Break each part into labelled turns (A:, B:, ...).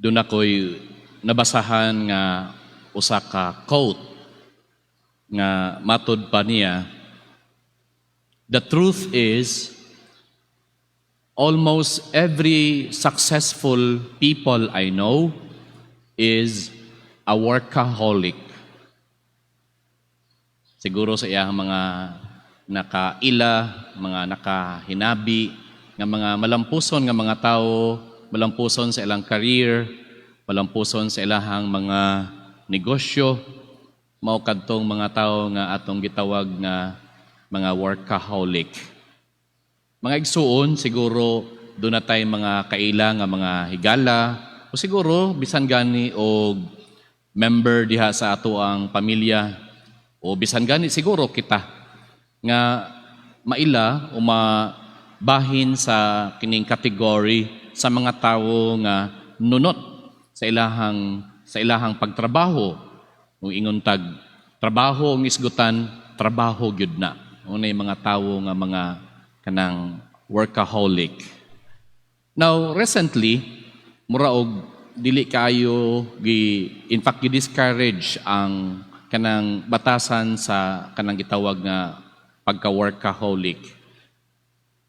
A: doon ako'y nabasahan nga usa ka quote nga matud pa niya, "The truth is, almost every successful people I know is a workaholic." Siguro sa iyang mga nakaila, mga nakahinabi, nga mga malampuson nga mga tao, malampuson sa ilang career, malampuson sa ilahang mga negosyo, mao kadtong mga tao nga atong gitawag nga mga workaholic. Mga igsuon, siguro doon na tayo mga kaila nga mga higala, o siguro bisan gani o member diha sa ato ang pamilya, o bisan gani siguro kita nga maila o mabahin sa kining category sa mga tawo nga nunot sa ilahang pagtrabaho. Kung ingon tag trabaho ang isgutan, trabaho gyud na. Unay mga tawo nga mga kanang workaholic. Now recently mura og dili kayo in fact discourage ang kanang batasan sa kanang gitawag nga pagka-workaholic.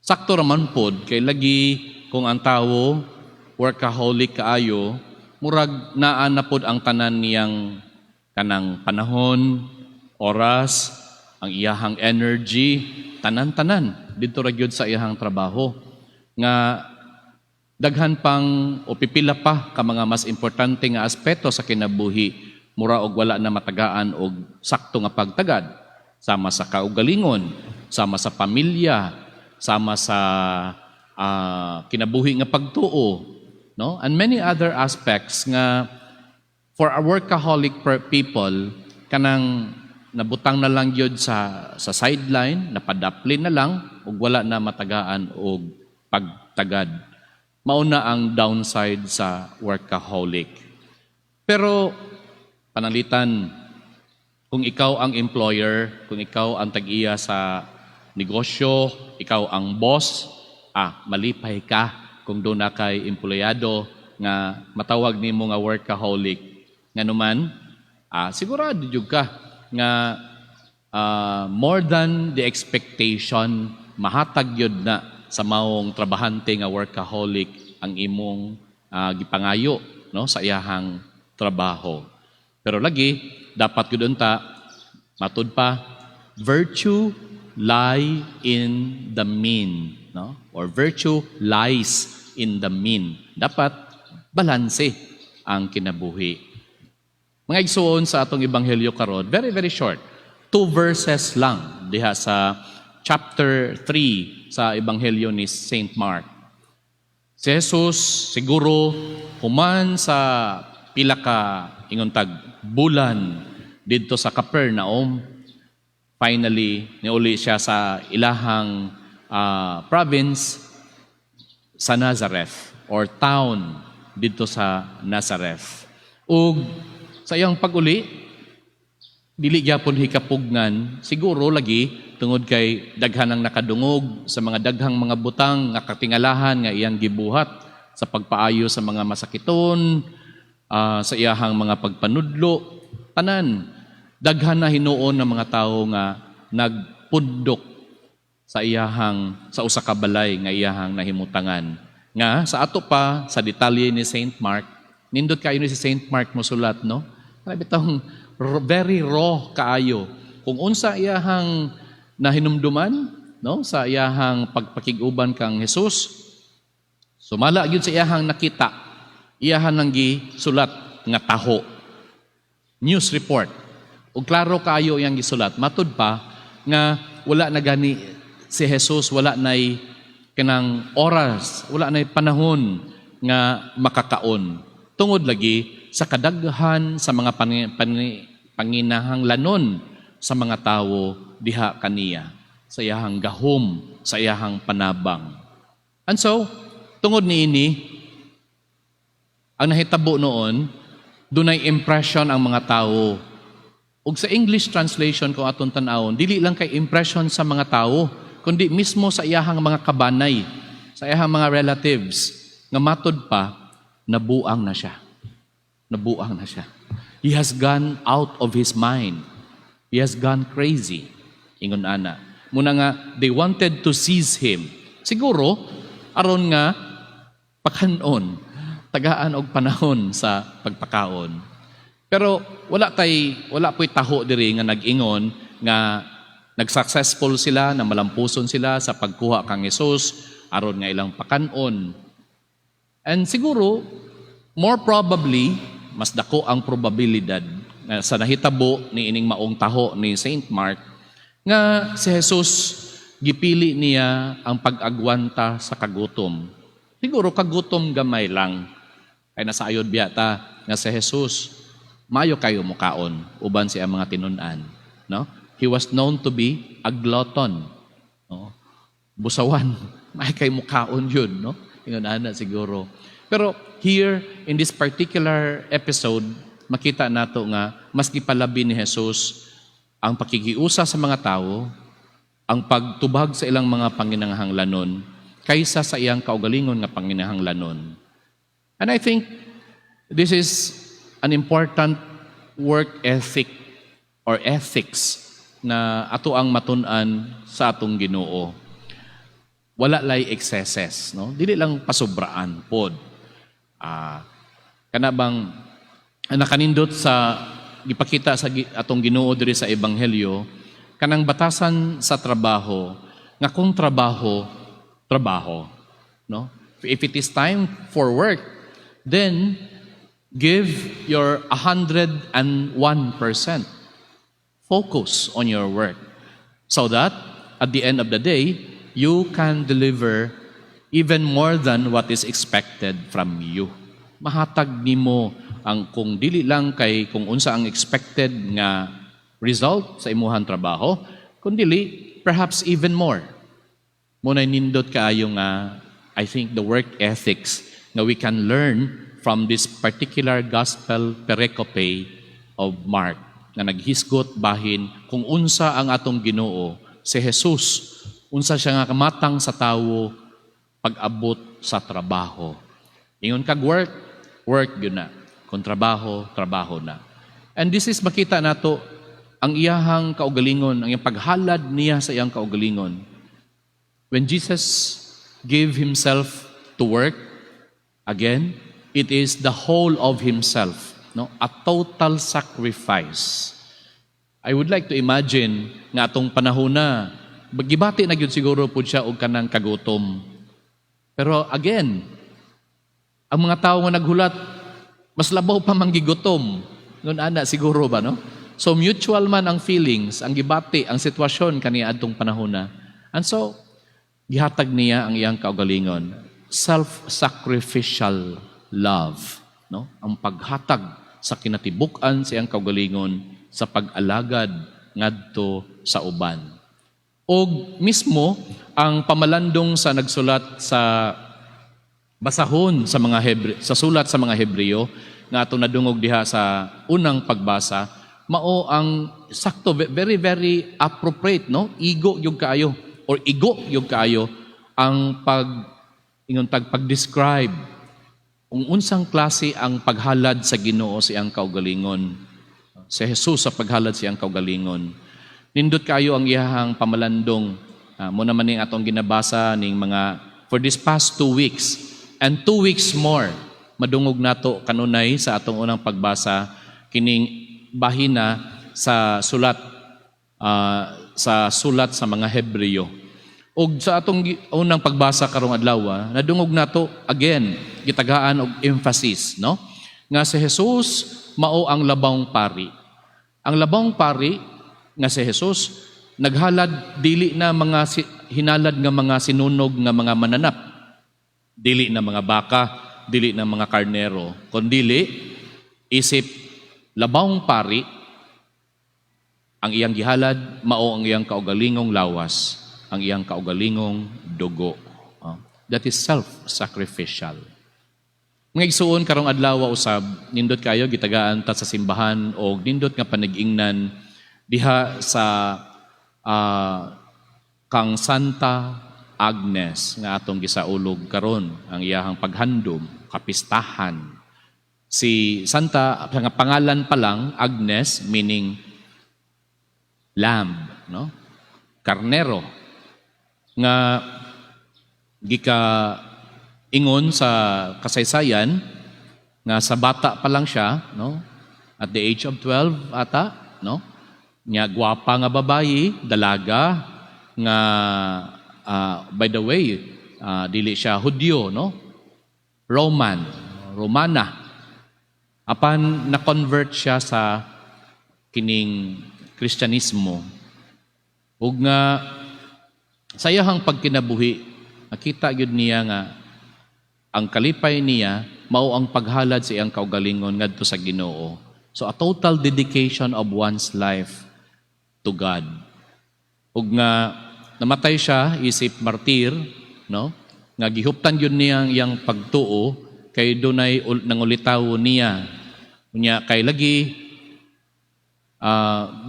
A: Sakto raman pod kay lagi kung ang tawo workaholic kaayo, murag naa na pod ang tanan niyang kanang panahon, oras, ang iyahang energy, tanan-tanan didto ra gyud sa iyahang trabaho. Nga daghan pang o pipila pa ka mga mas importante nga aspeto sa kinabuhi, mura og wala na matagaan og sakto nga pagtagad, sama sa kaugalingon, sama sa pamilya, sama sa kinabuhi nga pagtuo, no? And many other aspects nga for a workaholic people kanang nabutang na lang gyud sa sideline, napadaplin na lang ug wala na matagaan og pagtagad. Mao na ang downside sa workaholic. Pero panalitan, kung ikaw ang employer, kung ikaw ang tag-iya sa negosyo, ikaw ang boss, malipay ka kung doon na kay empleyado nga matawag nimo nga workaholic. Nga naman, sigurado jud ka nga more than the expectation, mahatag yun na sa maong trabahante nga workaholic ang imong gipangayo, no, sa iyahang trabaho. Pero lagi, dapat yun ta, matud pa, virtue lie in the mean, no? Or virtue lies in the mean. Dapat balanse ang kinabuhi. Mga igsuon sa atong ebanghelyo karon, very very short. 2 verses lang diha sa chapter 3 sa ebanghelyo ni Saint Mark. Si Jesus siguro human sa pila ka ingon tag bulan didto sa Capernaum. Finally niuli siya sa ilahang province sa Nazareth or town didto sa Nazareth. Ug sa iyang pag-uli, dili gyapon hikapugnan, siguro lagi tungod kay daghan ang nakadungog sa mga daghang mga butang nga katingalahan nga iyang gibuhat sa pagpaayo sa mga masakiton, sa iyahang mga pagpanudlo, tanan. Daghan na hinuon ng mga tao nga nagpundok sa usa ka balay nga iyahang nahimutangan. Nga sa ato pa sa detalye ni Saint Mark, nindot kayo ni si Saint Mark mosulat, no? Grabe tong very raw kaayo. Kung unsa iyahang nahinumduman, no, sa iyahang pagpakiguban kang Jesus, sumala gyud sa iyahang nakita, iyahan nang gisulat nga taho. News report. Ug klaro kaayo iyang gisulat. Matud pa nga wala na gani si Jesus, wala nay kanang oras, wala nay panahon nga makakaon. Tungod lagi sa kadaghan sa mga panginahanglanon sa mga tawo diha kaniya, sa iyahang gahom, sa iyahang panabang. And so, tungod niini, ang nahitabo noon, dunay impression ang mga tao. Ug sa English translation kung atong tan-awon, dili lang kay impression sa mga tao, kundi mismo sa iyahang mga kabanay, sa iyahang mga relatives, nga matud pa, nabuang na siya. nabuang na siya. He has gone out of his mind. He has gone crazy. Ingon ana. Muna nga, they wanted to seize him. Siguro, aron nga, pakanon, tagaan og panahon sa pagpakaon. Pero wala po'y taho diri nga nag-ingon nga nag-successful sila, na malampuson sila sa pagkuha kang Hesus aron nga ilang pakanon. And siguro, more probably, mas dako ang probabilidad na sa nahitabo ni ining maong taho ni Saint Mark nga si Jesus gipili niya ang pag-agwanta sa kagutom. Siguro kagutom gamay lang. Kaya nasa ayod biyata nga si Jesus, mayo kayo mukaon, uban siya mga tinun-an. No? He was known to be a glutton. No? Busawan, may kayo mukaon yun. No? Yun ana siguro. Pero here, in this particular episode, makita nato nga, mas gipalabi ni Jesus ang pakikiusa sa mga tao, ang pagtubag sa ilang mga panginahanglanon, kaysa sa iyang kaugalingon nga panginahanglanon. And I think this is an important work ethic or ethics na ato ang matun-an sa atong Ginoo. Wala lay excesses, no? Dili lang pasubraan pod. Kana bang nakanindot sa gipakita sa atong Ginoo diri sa ebanghelyo kanang batasan sa trabaho nga kung trabaho, no? If it is time for work, then give your 101%. Focus on your work so that at the end of the day, you can deliver even more than what is expected from you. Mahatag nimo ang kung dili lang kay kung unsa ang expected nga result sa imuhang trabaho, kung dili perhaps even more. Muna nindot kaayo nga I think the work ethics nga we can learn from this particular gospel pericope of Mark na naghisgot bahin kung unsa ang atong Ginoo si Jesus, unsa siya nga kamatang sa tawo pag-abot sa trabaho. Ingon kag work yun na. Kung trabaho na. And this is makita nato ang iyahang kaugalingon, ang iyang paghalad niya sa iyang kaugalingon. When Jesus gave himself to work, again, it is the whole of himself, no? A total sacrifice. I would like to imagine nga atong panahon na gibati na gyud siguro pud siya og kanang kagutom. Pero again, ang mga tao nga naghulat mas labaw pa manggigutom. Noon ana siguro ba, no? So mutual man ang feelings, ang gibati, ang sitwasyon kaniya adtong panahon na. And so gihatag niya ang iyang kaugalingon, self-sacrificial love, no? Ang paghatag sa kinatibuk-an sa iyang kaugalingon sa pag-alagad ngadto sa uban. O mismo ang pamalandong sa nagsulat sa basahon sa mga sa sulat sa mga Hebreo nga ato nadungog diha sa unang pagbasa, mao ang sakto, very very appropriate, no? Igo yung kaayo or igo yung kaayo ang pag-describe kung unsang klase ang paghalad sa Ginoo sa iyang kaugalingon. Si Jesus sa paghalad sa iyang kaugalingon. Nindot kayo ang iyahang pamalandong. Mo naman ning atong ginabasa ning mga for this past 2 weeks. And 2 weeks more, madungog nato kanunay sa atong unang pagbasa, kining bahina sa sulat sa mga Hebreo. Og sa atong unang pagbasa karong adlaw, nadungog nato again gitagaan og emphasis, no? Nga si Jesus mao ang labawng pari. Ang labawng pari nga si Jesus naghalad dili na mga hinalad nga mga sinunog nga mga mananap. Dili na mga baka, dili na mga karnero, kundili isip labawng pari ang iyang gihalad, mao ang iyang kaugalingong lawas, ang iyang kaugalingong dugo. That is self-sacrificial. Mga igsuon karong adlaw usab, nindot kayo gitagaan ta sa simbahan o nindot nga panag-ingnan diha sa kang Santa Agnes nga atong gisaulog karon ang iyahang paghandom, kapistahan Si Santa, ang pangalan pa lang, Agnes, meaning lamb, no? Karnero. Nga gika ingon sa kasaysayan nga sa bata pa lang siya, no? At the age of 12 ata, no? Nya gwapa nga babayi, dalaga nga by the way, dili siya Hudyo, no? Romana. Apan na-convert siya sa kining Kristyanismo. Ug nga sa iyahang pagkinabuhi, nakita gyud niya nga ang kalipay niya mao ang paghalad sa iyang kaugalingon ngadto sa Ginoo. So a total dedication of one's life to God. Ug nga namatay siya isip martir, no? Nga gihuptan gyud niya iyang pagtuo kay dunay nangulitaw niya. Unya kay lagi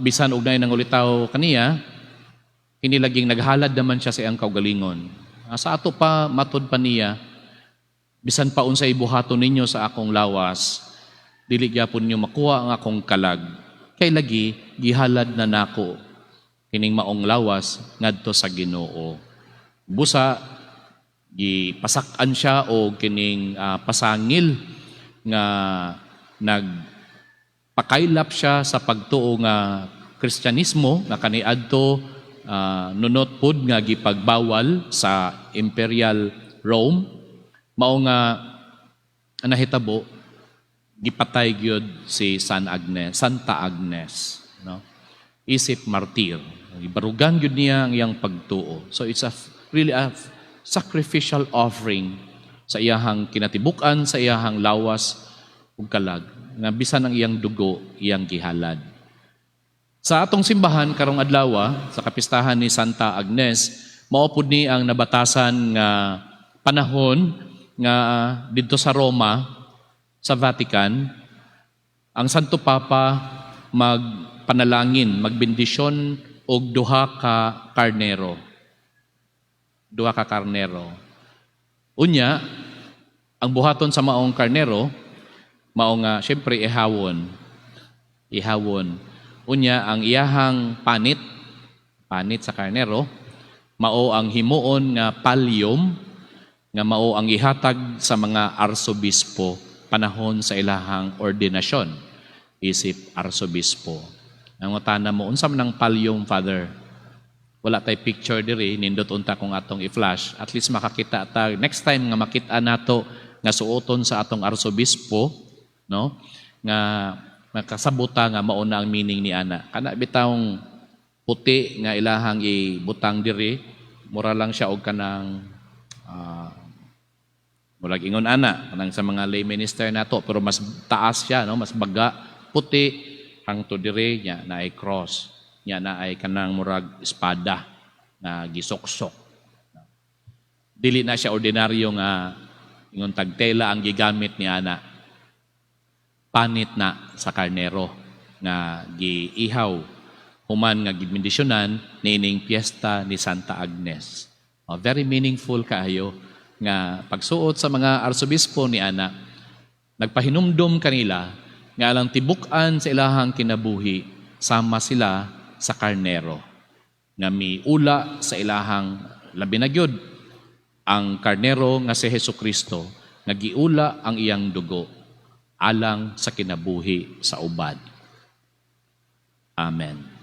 A: bisan og nay nangulitaw kaniya, kini laging naghalad naman siya sa iyang kaugalingon. Sa ato pa matud pa niya, bisan pa unsay buhaton ninyo sa akong lawas, dili gyapon niyo makuha ang akong kalag. Kay lagi gihalad na nako kining maong lawas ngadto sa Ginoo. Busa gipasak-an siya o kining pasangil nga nagpakaylap siya sa pagtuo nga Kristyanismo nga kaniadto nunot pud nga gipagbawal sa Imperial Rome. Mao nga nahitabo gipatay gyud si Santa Agnes, no? Isip martir. Ibarugan gyud niya ang iyang pagtuo. So it's really a sacrificial offering sa iyahang kinatibuk-an, sa iyahang lawas ug kalag nga bisan ang iyang dugo iyang gihalad. Sa atong simbahan karong adlaw sa kapistahan ni Santa Agnes, mao pud ni ang nabatasan nga panahon nga didto sa Roma, sa Vatican, ang Santo Papa magpanalangin, magbendisyon og duha ka karnero. Unya, ang buhaton sa maong karnero, mao nga syempre ihawon. Unya, ang iyahang panit sa karnero, mao ang himuon nga pallium, nga mao ang ihatag sa mga arsobispo panahon sa ilahang ordinasyon, isip arsobispo. Ang utana mo, unsa man ang pallium, Father? Wala tay picture diri, nindot unta kung atong i-flash. At least makakita ta next time nga makita nato nga suoton sa atong arsobispo, no? Nga makasabuta nga mao na ang meaning ni ana. Kana bitawng puti nga ilahang ibutang diri, mura lang siya og kanang murag ingon ana kanang sa mga lay minister nato, pero mas taas siya, no? Mas baga, puti hangtod diri nya na ay cross, nya na ay kanang murag espada na gisoksok. Dili na siya ordinaryo nga ingon tagtela ang gigamit ni ana. Panit na sa karnero nga giihaw human nga gibendisyonan niining piyesta ni Santa Agnes. Very meaningful kaayo nga pagsuot sa mga arsobispo ni ana, nagpahinumdom kanila nga alang tibuk-an sa ilahang kinabuhi, sama sila sa karnero nga miula sa ilahang labi na gyud ang karnero nga si Hesukristo nga giula ang iyang dugo alang sa kinabuhi sa ubad. Amen.